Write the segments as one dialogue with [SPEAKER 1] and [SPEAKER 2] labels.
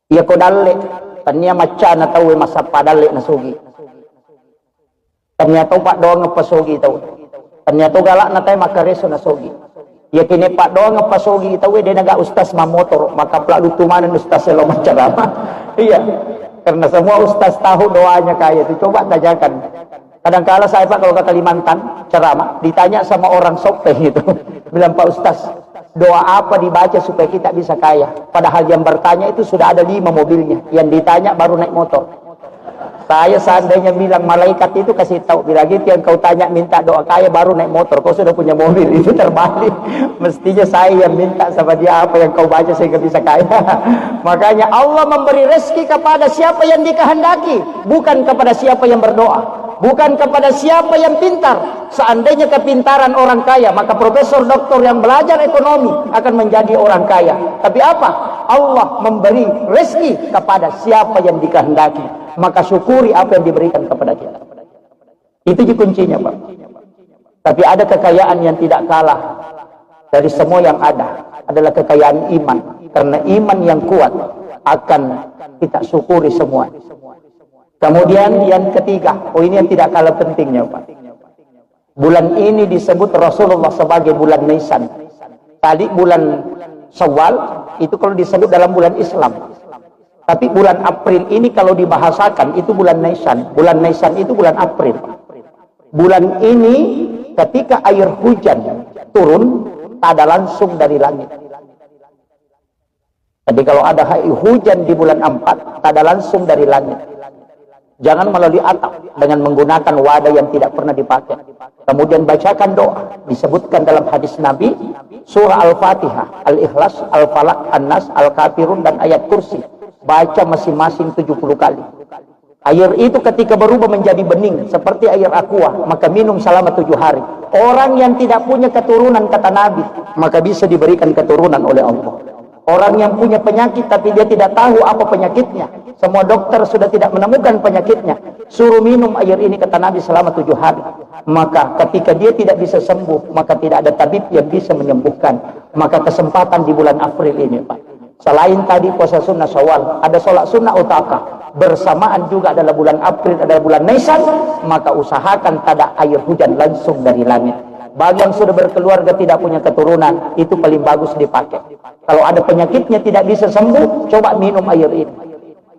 [SPEAKER 1] Ia ko dalle, tanya maca na tahu masa padalle na sugi. Tanya tahu pak doang ngepasugi tahu. Tanya tahu galak na tayo makareso na sugi. Ia kini pak doang ngepasugi tahu dia naga ustaz mamotor maka pelak lutumanan ustaz selo macarama. Iya, karena semua ustaz tahu doanya kayak itu. Coba tanyakan. Kadang-kala saya pak kalau ke Kalimantan ceramah ditanya sama orang sopeh itu, bilang Pak Ustaz, doa apa dibaca supaya kita bisa kaya? Padahal yang bertanya itu sudah ada 5 mobilnya, yang ditanya baru naik motor. Saya seandainya bilang malaikat itu kasih tahu, bila gitu yang kau tanya minta doa kaya baru naik motor, kau sudah punya mobil, itu terbalik. Mestinya saya yang minta sama dia apa yang kau baca sehingga bisa kaya. Makanya Allah memberi rezeki kepada siapa yang dikehendaki, bukan kepada siapa yang berdoa. Bukan kepada siapa yang pintar. Seandainya kepintaran orang kaya, maka profesor doktor yang belajar ekonomi akan menjadi orang kaya. Tapi apa? Allah memberi rezeki kepada siapa yang dikehendaki. Maka syukuri apa yang diberikan kepada kita. Itu kuncinya, Pak. Tapi ada kekayaan yang tidak kalah dari semua yang ada, adalah kekayaan iman. Karena iman yang kuat akan kita syukuri semua. Kemudian yang ketiga, ini yang tidak kalah pentingnya, Pak. Bulan ini disebut Rasulullah sebagai bulan Nisan. Tadi bulan Syawal itu kalau disebut dalam bulan Islam. Tapi bulan April ini kalau dibahasakan itu bulan Nisan. Bulan Nisan itu bulan April. Bulan ini ketika air hujan turun, tak ada langsung dari langit. Jadi kalau ada hujan di bulan 4, tak ada langsung dari langit. Jangan melalui atap dengan menggunakan wadah yang tidak pernah dipakai. Kemudian bacakan doa. Disebutkan dalam hadis Nabi, surah Al-Fatihah, Al-Ikhlas, Al-Falaq, An-Nas, Al-Kafirun, dan ayat kursi. Baca masing-masing 70 kali. Air itu ketika berubah menjadi bening seperti air aqua, maka minum selama 7 hari. Orang yang tidak punya keturunan, kata Nabi, maka bisa diberikan keturunan oleh Allah. Orang yang punya penyakit tapi dia tidak tahu apa penyakitnya, semua dokter sudah tidak menemukan penyakitnya, suruh minum air ini, kata Nabi, selama 7 hari. Maka ketika dia tidak bisa sembuh, maka tidak ada tabib yang bisa menyembuhkan. Maka kesempatan di bulan April ini, Pak, selain tadi puasa sunnah Syawal, ada sholat sunnah utakah, bersamaan juga adalah bulan April, adalah bulan Nisan, maka usahakan tada air hujan langsung dari langit. Bagi yang sudah berkeluarga tidak punya keturunan, itu paling bagus dipakai. Kalau ada penyakitnya tidak bisa sembuh, coba minum air ini.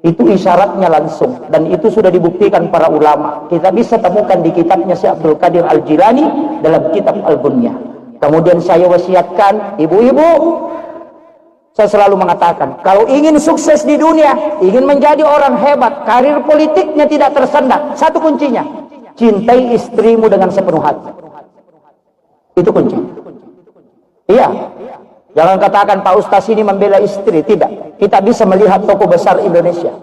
[SPEAKER 1] Itu isyaratnya langsung, dan itu sudah dibuktikan para ulama. Kita bisa temukan di kitabnya Syekh Abdul Qadir Al-Jilani dalam kitab Al-Bunyah. Kemudian saya wasiatkan ibu-ibu, saya selalu mengatakan, kalau ingin sukses di dunia, ingin menjadi orang hebat, karir politiknya tidak tersendat, satu kuncinya, cintai istrimu dengan sepenuh hati. Itu kunci. Iya. Jangan katakan Pak Ustaz ini membela istri. Tidak. Kita bisa melihat tokoh besar Indonesia.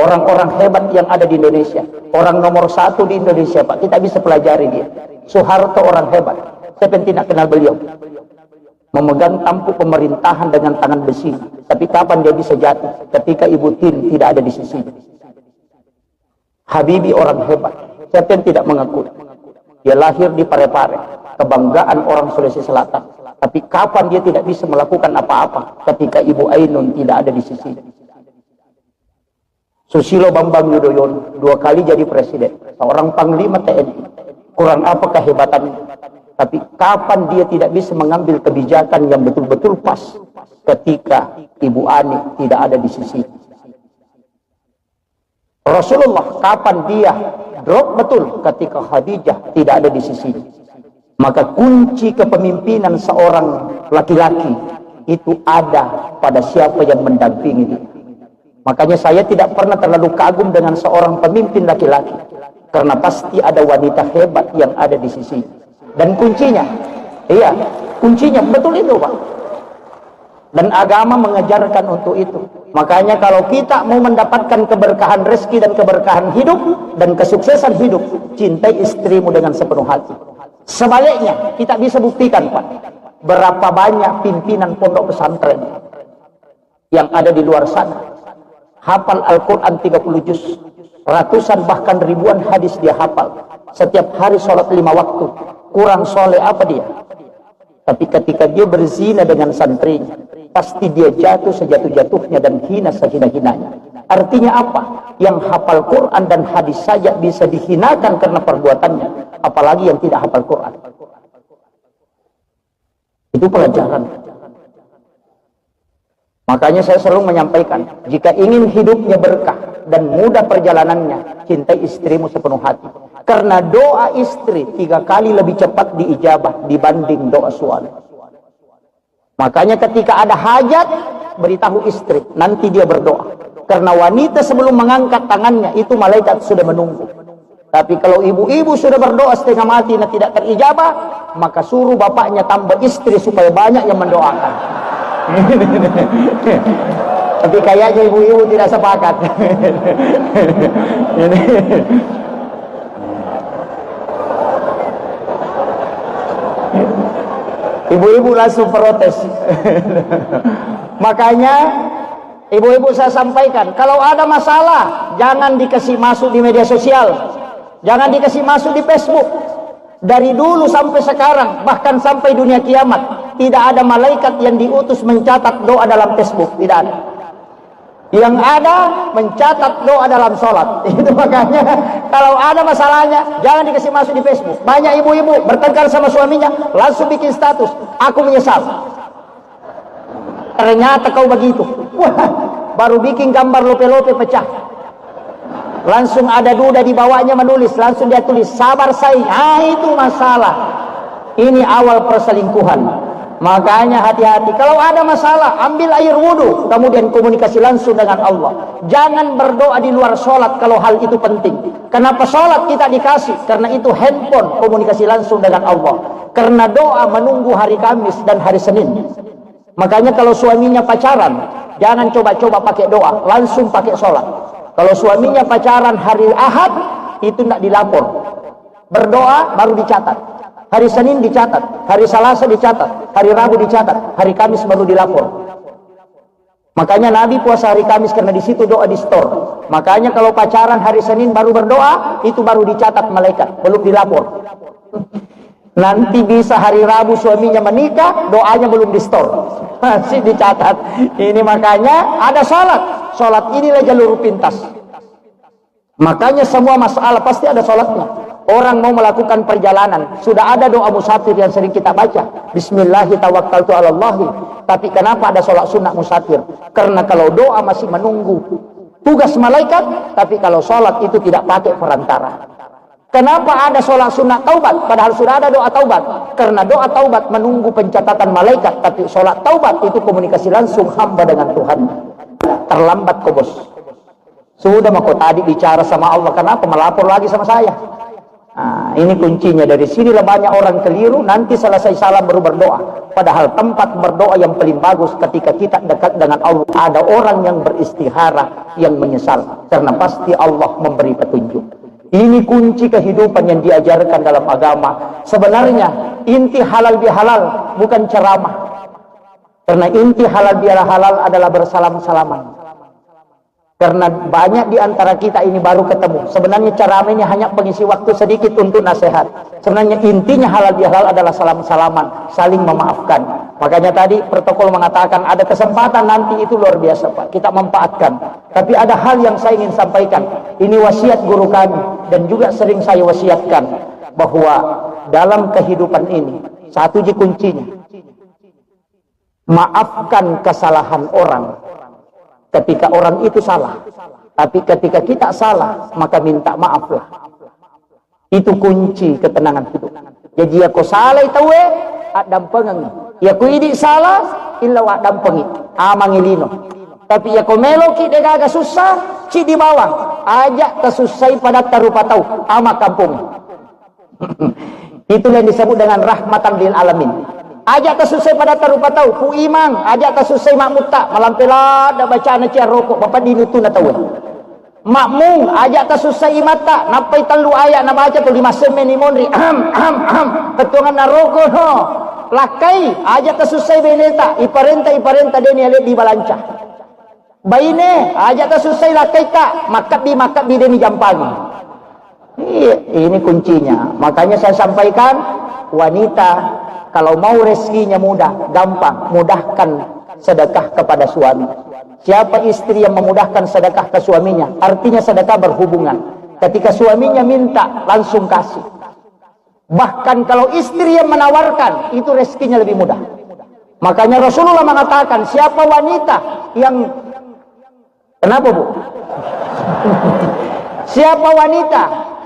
[SPEAKER 1] Orang-orang hebat yang ada di Indonesia. Orang nomor 1 di Indonesia, Pak. Kita bisa pelajari dia. Soeharto orang hebat. Saya tidak kenal beliau. Memegang tampuk pemerintahan dengan tangan besi. Tapi kapan dia bisa jatuh? Ketika Ibu Tin tidak ada di sisinya. Habibie orang hebat. Saya tidak mengakui. Dia lahir di Parepare. Kebanggaan orang Sulawesi Selatan. Tapi kapan dia tidak bisa melakukan apa-apa ketika Ibu Ainun tidak ada di sisi. Susilo Bambang Yudhoyono 2 kali jadi presiden, seorang panglima TNI. Kurang apa kehebatannya? Tapi kapan dia tidak bisa mengambil kebijakan yang betul-betul pas ketika Ibu Ani tidak ada di sisi. Rasulullah kapan dia drop betul ketika Khadijah tidak ada di sisi. Maka kunci kepemimpinan seorang laki-laki itu ada pada siapa yang mendampingi dia. Makanya saya tidak pernah terlalu kagum dengan seorang pemimpin laki-laki, karena pasti ada wanita hebat yang ada di sisi. Dan kuncinya, iya, kuncinya betul itu, Pak. Dan agama mengajarkan untuk itu. Makanya kalau kita mau mendapatkan keberkahan rezeki dan keberkahan hidup dan kesuksesan hidup, cintai istrimu dengan sepenuh hati. Sebaliknya, kita bisa buktikan, Pak, berapa banyak pimpinan pondok pesantren yang ada di luar sana. Hafal Al-Quran 30 juz, ratusan bahkan ribuan hadis dia hafal. Setiap hari sholat 5 waktu. Kurang soleh apa dia? Tapi ketika dia berzina dengan santrinya, pasti dia jatuh sejatuh-jatuhnya dan hina sehina-hinanya. Artinya apa? Yang hafal Quran dan hadis saja bisa dihinakan karena perbuatannya, apalagi yang tidak hafal Quran. Itu pelajaran. Makanya saya selalu menyampaikan, jika ingin hidupnya berkah dan mudah perjalanannya, cintai istrimu sepenuh hati. Karena doa istri 3 kali lebih cepat diijabah dibanding doa suami. Makanya ketika ada hajat, beritahu istri, nanti dia berdoa. Karena wanita sebelum mengangkat tangannya, itu malaikat sudah menunggu. Tapi kalau ibu-ibu sudah berdoa setengah mati dan tidak terijabah, maka suruh bapaknya tambah istri supaya banyak yang mendoakan. Tapi kayaknya ibu-ibu tidak sepakat. Ibu-ibu langsung protes. Makanya ibu-ibu saya sampaikan, kalau ada masalah jangan dikasih masuk di media sosial, jangan dikasih masuk di Facebook. Dari dulu sampai sekarang, bahkan sampai dunia kiamat, tidak ada malaikat yang diutus mencatat doa dalam Facebook, tidak ada. Yang ada mencatat doa dalam sholat. Itu makanya kalau ada masalahnya jangan dikasih masuk di Facebook. Banyak ibu-ibu bertengkar sama suaminya langsung bikin status, aku menyesal. Ternyata kau begitu. Wah, baru bikin gambar lope-lope pecah. Langsung ada duda di bawahnya menulis, langsung dia tulis sabar saing. Itu masalah. Ini awal perselingkuhan. Makanya hati-hati, kalau ada masalah ambil air wudhu, kemudian komunikasi langsung dengan Allah. Jangan berdoa di luar sholat kalau hal itu penting. Kenapa sholat kita dikasih? Karena itu handphone, komunikasi langsung dengan Allah. Karena doa menunggu hari Kamis dan hari Senin. Makanya kalau suaminya pacaran, jangan coba-coba pakai doa, langsung pakai sholat. Kalau suaminya pacaran hari Ahad, itu tidak dilapor. Berdoa baru dicatat. Hari Senin dicatat, hari Selasa dicatat, hari Rabu dicatat, hari Kamis baru dilapor. Makanya Nabi puasa hari Kamis karena di situ doa di store. Makanya kalau pacaran hari Senin baru berdoa, itu baru dicatat malaikat, belum dilapor. Nanti bisa hari Rabu suaminya menikah, doanya belum di store, masih dicatat. Ini makanya ada sholat. Sholat inilah jalur pintas. Makanya semua masalah pasti ada sholatnya. Orang mau melakukan perjalanan, sudah ada doa musafir yang sering kita baca. Bismillahirrahmanirrahim. Tapi kenapa ada sholat sunnah musafir? Karena kalau doa masih menunggu tugas malaikat, tapi kalau sholat itu tidak pakai perantara. Kenapa ada sholat sunnah taubat? Padahal sudah ada doa taubat. Karena doa taubat menunggu pencatatan malaikat, tapi sholat taubat itu komunikasi langsung hamba dengan Tuhan. Terlambat kok bos. Sudah mau tadi bicara sama Allah, kenapa melapor lagi sama saya? Nah, ini kuncinya. Dari sinilah banyak orang keliru, nanti selesai salam baru berdoa. Padahal tempat berdoa yang paling bagus ketika kita dekat dengan Allah. Ada orang yang beristihara, yang menyesal, karena pasti Allah memberi petunjuk. Ini kunci kehidupan yang diajarkan dalam agama. Sebenarnya inti halal bihalal bukan ceramah. Karena inti halal bihalal adalah bersalam-salaman. Karena banyak di antara kita ini baru ketemu. Sebenarnya ceramah ini hanya pengisi waktu sedikit untuk nasihat. Sebenarnya intinya halal bihalal adalah salam-salaman, saling memaafkan. Makanya tadi protokol mengatakan ada kesempatan nanti itu luar biasa Pak, kita manfaatkan. Tapi ada hal yang saya ingin sampaikan. Ini wasiat guru kami dan juga sering saya wasiatkan, bahwa dalam kehidupan ini satu kuncinya, maafkan kesalahan orang ketika orang itu salah. Tapi ketika kita salah, maka minta maaflah. Itu kunci ketenangan hidup. Jadi aku salah itu adam pengang. Ya ku idi salah illa wa adam pengi. Amangilino. Tapi ya ku meloki de gaga susah, ci di bawah. Ajak kesusai pada tarupa tahu ama kampung. Itulah yang disebut dengan rahmatan lil alamin. Ajak kesusai pada tarupa tahu pu imang, ajak kesusai makmum tak malampela da bacaan cia rokok bapak dinutu na tahu. Makmum ajak kesusai imata napai telu ayat na baca tu 5 semen ni monri ketuangan na rokok no. Lakai ajak kesusai beneta iparenta deni ale di balanca. Baine ajak kesusai lakai ka makap bi deni jampangi. Ini kuncinya. Makanya saya sampaikan, wanita kalau mau rezekinya mudah, gampang, mudahkan sedekah kepada suami. Siapa istri yang memudahkan sedekah ke suaminya, artinya sedekah berhubungan. Ketika suaminya minta, langsung kasih. Bahkan kalau istri yang menawarkan, itu rezekinya lebih mudah. Makanya Rasulullah mengatakan, siapa wanita yang... Kenapa, Bu? Siapa wanita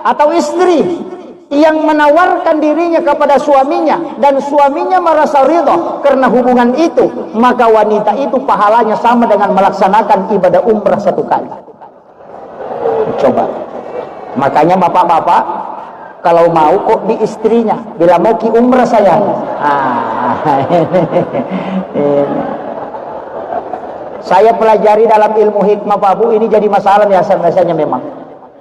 [SPEAKER 1] atau istri yang menawarkan dirinya kepada suaminya dan suaminya merasa ridha karena hubungan itu, maka wanita itu pahalanya sama dengan melaksanakan ibadah umrah 1 kali. Coba. Makanya bapak-bapak kalau mau kok di istrinya, bila mau ki umrah saya. Saya pelajari dalam ilmu hikmah Pak Bu, ini jadi masalah biasanya memang.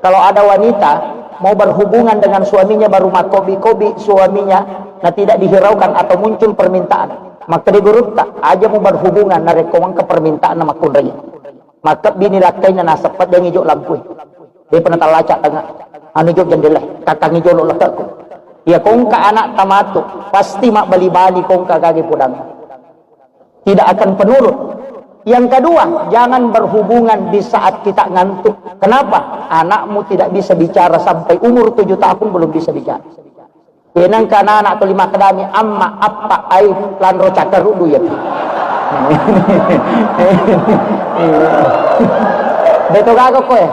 [SPEAKER 1] Kalau ada wanita mau berhubungan dengan suaminya baru makobi-kobi suaminya, nah tidak dihiraukan atau muncul permintaan, maka digurut tak aja mau berhubungan narekomang ke permintaan nama kunraya. Maka bini lakainya nasapat dia ngijok lampu. Dia pernah talacak tengah. Anu jok jendela, kakang ngijok lo lekakku. Ya kongka anak tamatu, pasti mak bali-bali kongka kaki pudang. Tidak akan penurut. Yang kedua, jangan berhubungan di saat kita ngantuk. Kenapa? Anakmu tidak bisa bicara sampai umur 7 tahun belum bisa bicara. Yenang kana anak tu 5 kedami amma apa ai lan roca kerudu ya. Betul kagak kowe?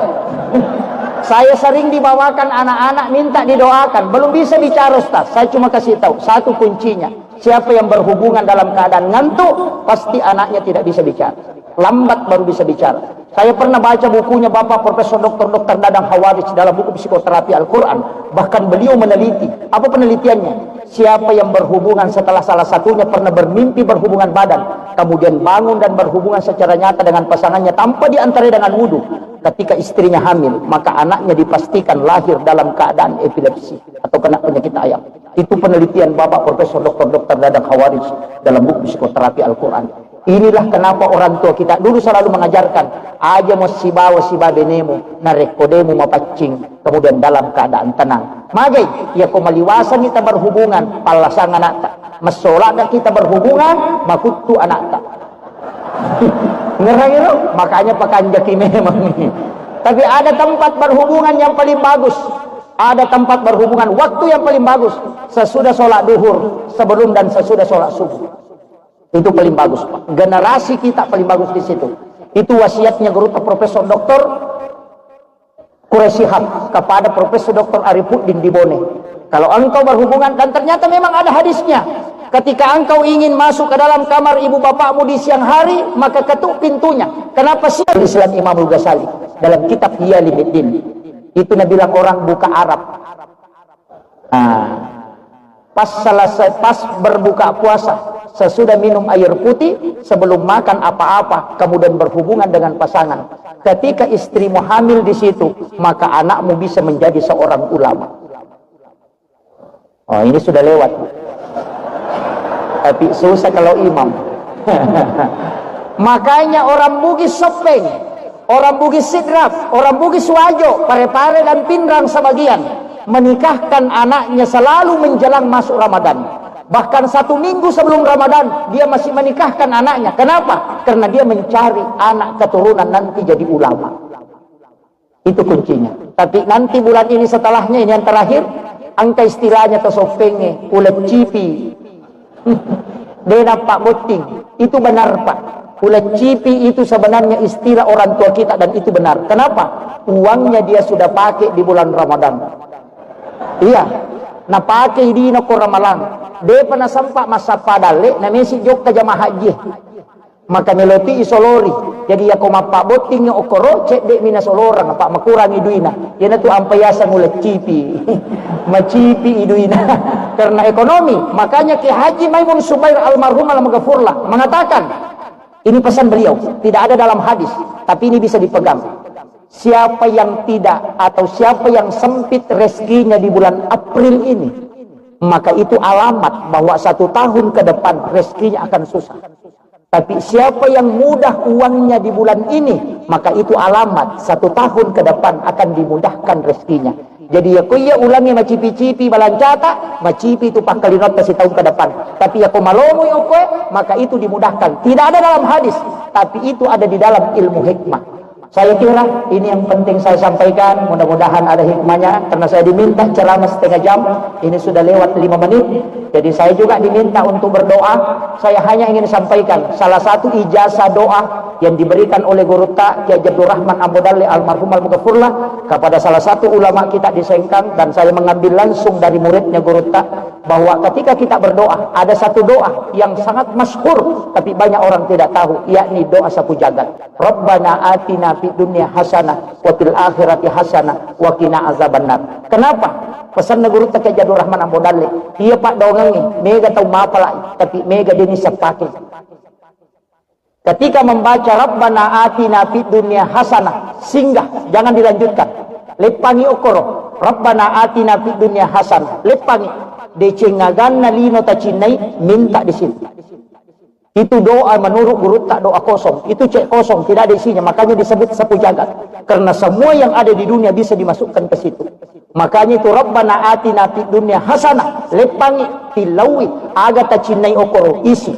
[SPEAKER 1] Saya sering dibawakan anak-anak minta didoakan, belum bisa bicara Ustaz. Saya cuma kasih tahu satu kuncinya. Siapa yang berhubungan dalam keadaan ngantuk, pasti anaknya tidak bisa bicara. Lambat baru bisa bicara. Saya pernah baca bukunya Bapak Profesor Dr. Dadang Hawadis dalam buku psikoterapi Al-Quran. Bahkan beliau meneliti. Apa penelitiannya? Siapa yang berhubungan setelah salah satunya pernah bermimpi berhubungan badan, kemudian bangun dan berhubungan secara nyata dengan pasangannya tanpa diantara dengan wudu, ketika istrinya hamil, maka anaknya dipastikan lahir dalam keadaan epilepsi atau kena penyakit ayam. Itu penelitian Bapak Profesor Dr. Dadang Hawadis dalam buku psikoterapi Al-Quran. Inilah kenapa orang tua kita dulu selalu mengajarkan aja musibawa siba benemu narekodemu mapacing, kemudian dalam keadaan tenang. Magai ya kumaliwasan kita berhubungan palasang anak tak mesolat dan kita berhubungan makutu anak tak. Ngerang itu makanya pakanjaki memang. Tapi ada tempat berhubungan yang paling bagus. Ada tempat berhubungan waktu yang paling bagus sesudah sholat duhur, sebelum dan sesudah sholat subuh. Itu paling bagus, Pak. Generasi kita paling bagus di situ. Itu wasiatnya guru Profesor Dr. Quraisyihab kepada Profesor Dr. Arifuddin Dibone. Kalau engkau berhubungan, dan ternyata memang ada hadisnya. Ketika engkau ingin masuk ke dalam kamar ibu bapakmu di siang hari, maka ketuk pintunya. Kenapa sih? Islam Imamul Ghazali dalam kitab Hiyaliddin. Itu Nabi bilang orang buka Arab. Pas berbuka puasa, sesudah minum air putih, sebelum makan apa-apa, kemudian berhubungan dengan pasangan. Ketika istrimu hamil di situ, maka anakmu bisa menjadi seorang ulama. Oh, ini sudah lewat. Tapi susah kalau imam. Makanya orang Bugis Sopeng, orang Bugis Sidrap, orang Bugis Wajo, Pare-Pare dan Pinrang sebagian menikahkan anaknya selalu menjelang masuk Ramadan. Bahkan 1 minggu sebelum Ramadan dia masih menikahkan anaknya. Kenapa? Karena dia mencari anak keturunan nanti jadi ulama. Itu kuncinya. Tapi nanti bulan ini setelahnya, ini yang terakhir, angka istilahnya tesopenge ulet cipi. Dena Pak Boting. Itu benar Pak. Ulet cipi itu sebenarnya istilah orang tua kita dan itu benar. Kenapa? Uangnya dia sudah pakai di bulan Ramadan. Iya. Nah pakai di Ramalan. Dia pernah sampai masa padale na mesi jok ke jamaah haji. Maka meloti isolori. Jadi ya koma Pak Boting yang okoro cek dek mina solorang Pak makurangi duina. Yana tu ampayasa ngulet cipi. Macipi iduina karena ekonomi. Makanya Ki Haji Maimun Subair almarhum al-Maghfurlah mengatakan, ini pesan beliau, tidak ada dalam hadis, tapi ini bisa dipegang. Siapa yang tidak atau siapa yang sempit rezekinya di bulan April ini, maka itu alamat bahwa 1 tahun ke depan rezekinya akan susah. Tapi siapa yang mudah uangnya di bulan ini, maka itu alamat 1 tahun ke depan akan dimudahkan rezekinya. Jadi ya ko iya ulangi macipi-cipi balancata, macipi itu pangkalinot kasih tahun ke depan. Tapi ya ko malomo yo koe, maka itu dimudahkan. Tidak ada dalam hadis, tapi itu ada di dalam ilmu hikmah. Saya kira ini yang penting saya sampaikan. Mudah-mudahan ada hikmahnya, karena saya diminta ceramah setengah jam. Ini sudah lewat 5 menit. Jadi saya juga diminta untuk berdoa. Saya hanya ingin sampaikan salah satu ijazah doa yang diberikan oleh Guru Ta Kiai Abdul Rahman Ambodale almarhum al-Mughfurlah kepada salah satu ulama kita di Sengkang, dan saya mengambil langsung dari muridnya Guru Ta, bahwa ketika kita berdoa ada satu doa yang sangat masyhur tapi banyak orang tidak tahu, yakni doa sapu jagat. Rabbana atina fid dunya hasanah wa fil akhirati hasanah wa qina azabannar. Kenapa? Pesan Guru Ta Kiai Abdul Rahman Ambodale, iya Pak dongangi mega tahu mapala tapi mega dini sepake. Ketika membaca Rabbana atina fid dunya hasanah, singgah, jangan dilanjutkan. Lepangi okoro. Rabbana atina fid dunya hasanah, lepangi. Decengaganna lino tacinai, minta di situ. Itu doa menurut Guru Tak, doa kosong. Itu cek kosong, tidak ada isinya. Makanya disebut sapu jagat. Karena semua yang ada di dunia bisa dimasukkan ke situ. Makanya itu Rabbana atina fid dunya hasanah, lepangi, tilawi, aga tacinai okoro, isi.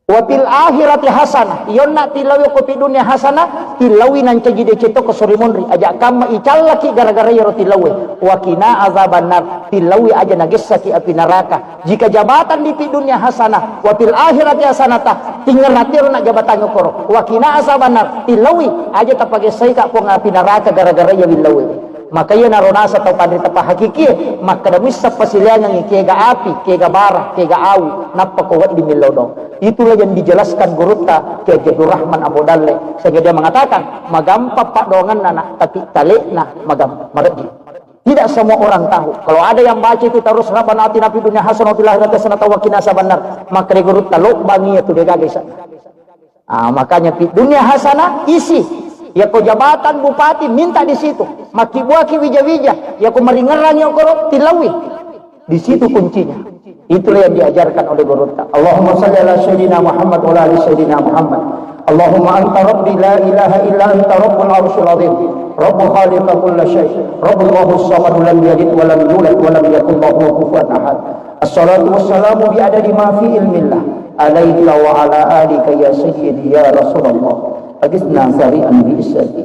[SPEAKER 1] Wapil akhirati hasanah, yonna tilawi ko pi dunya hasanah, tilawi nan cejide ceto ko sorimonri aja kama icallaki gara-gara yaro tilawi. Wakina azabannar, tilawi aja nagesaki api neraka. Jika jabatan di pi dunya hasanah, wapil akhirati hasanata, tinggal natiro nak jabatan ngokoro. Wakina azabannar, tilawi aja tapage saika ko ngapi neraka gara-gara ya bilawi. Maka ia naronasa tau pandri tapa hakiki, maka da misa pasiliangan kega api, kega bara, kega awu, napa kawat di milodong. Itulah yang dijelaskan Guru Ta Kiai Abdul Rahman Ambodale, sehingga dia mengatakan magampa pak dongan nana tapi talekna magam marji. Tidak semua orang tahu. Kalau ada yang baca itu terus Rabbana atina fid dunya hasanah wa fil akhirati hasanah wa qina azabannar, maka Guru Ta lok bangi itu dia gagal. Makanya fid dunya hasanah isi. Ya ko jabatan bupati minta di situ. Makibuaki wija-wija. Ya ko meringeran yang korot tilawi. Di situ kuncinya. Itulah yang diajarkan oleh Guru Ta. Allahumma salli ala sayyidina Muhammad wa ala ali sayyidina Muhammad. Allahumma anta rabbi la ilaha illa anta rabbul arsyil azim. Rabbu khaliqa kulla syai'. Rabbullahu samad lam yalid wa lam yulad wa lam yakul lahu kufuwan ahad. Assalatu wassalamu bi adadi ma fi ilmillah. Alaika wa ala alika ya sayyidi ya Rasulullah. Agisna sari'an bi isati.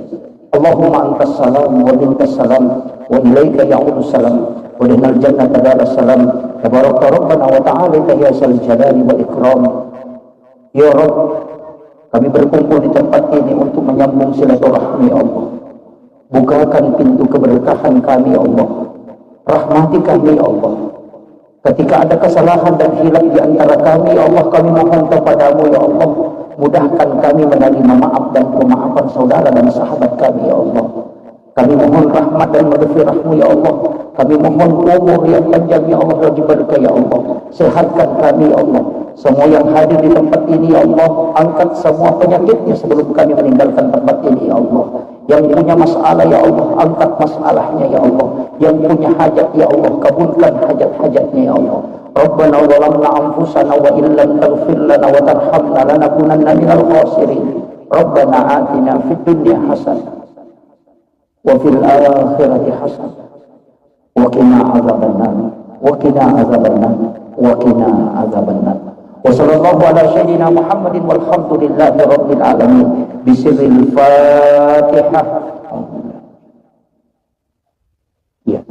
[SPEAKER 1] Allahumma antas salam wa minkas salam wa ilaika ya'udu salam wa dinal jannata daras salam. Tabaraka rabbana wa ta'ala ya sal jalali wal ikram. Ya Rabb, kami berkumpul di tempat ini untuk menyambung silaturahmi Allah. Bukakan pintu keberkahan kami Allah. Rahmati kami Allah. Ketika ada kesalahan dan hilaf di antara kami ya Allah, kami mohon kepadamu ya Allah, mudahkan kami menerima maaf dan pemaafan saudara dan sahabat kami ya Allah. Kami mohon rahmat dan maghfirahmu ya Allah. Kami mohon umur yang panjang ya Allah, wajib berkah ya Allah. Sehatkan kami ya Allah. Semua yang hadir di tempat ini ya Allah, angkat semua penyakitnya sebelum kami meninggalkan tempat ini ya Allah. Yang punya masalah ya Allah, angkat masalahnya ya Allah. Yang punya hajat ya Allah, kabulkan hajat-hajatnya ya Allah. Rabbana zalamna anfusana wa illam taghfir lana wa tarhamna lanakunanna minal khasirin. Rabbana atina fid dunya hasanah wa fil akhirati hasanah wa qina azabannar wa qina azabannar wa qina azabannar. Wa sallallahu ala sayyidina Muhammadin walhamdulillahi rabbil alamin. Bisirril Fatihah. Ya,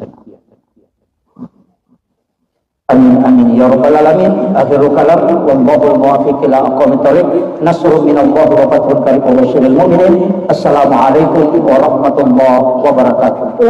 [SPEAKER 1] amin amin ya rabbal alamin. Akhirul kalam wallahu muwaffiq ila aqwamit thoriq. Nasrun minallahi wa fathun qaribun wa basyiril mu'minin. Assalamualaikum warahmatullahi wabarakatuh.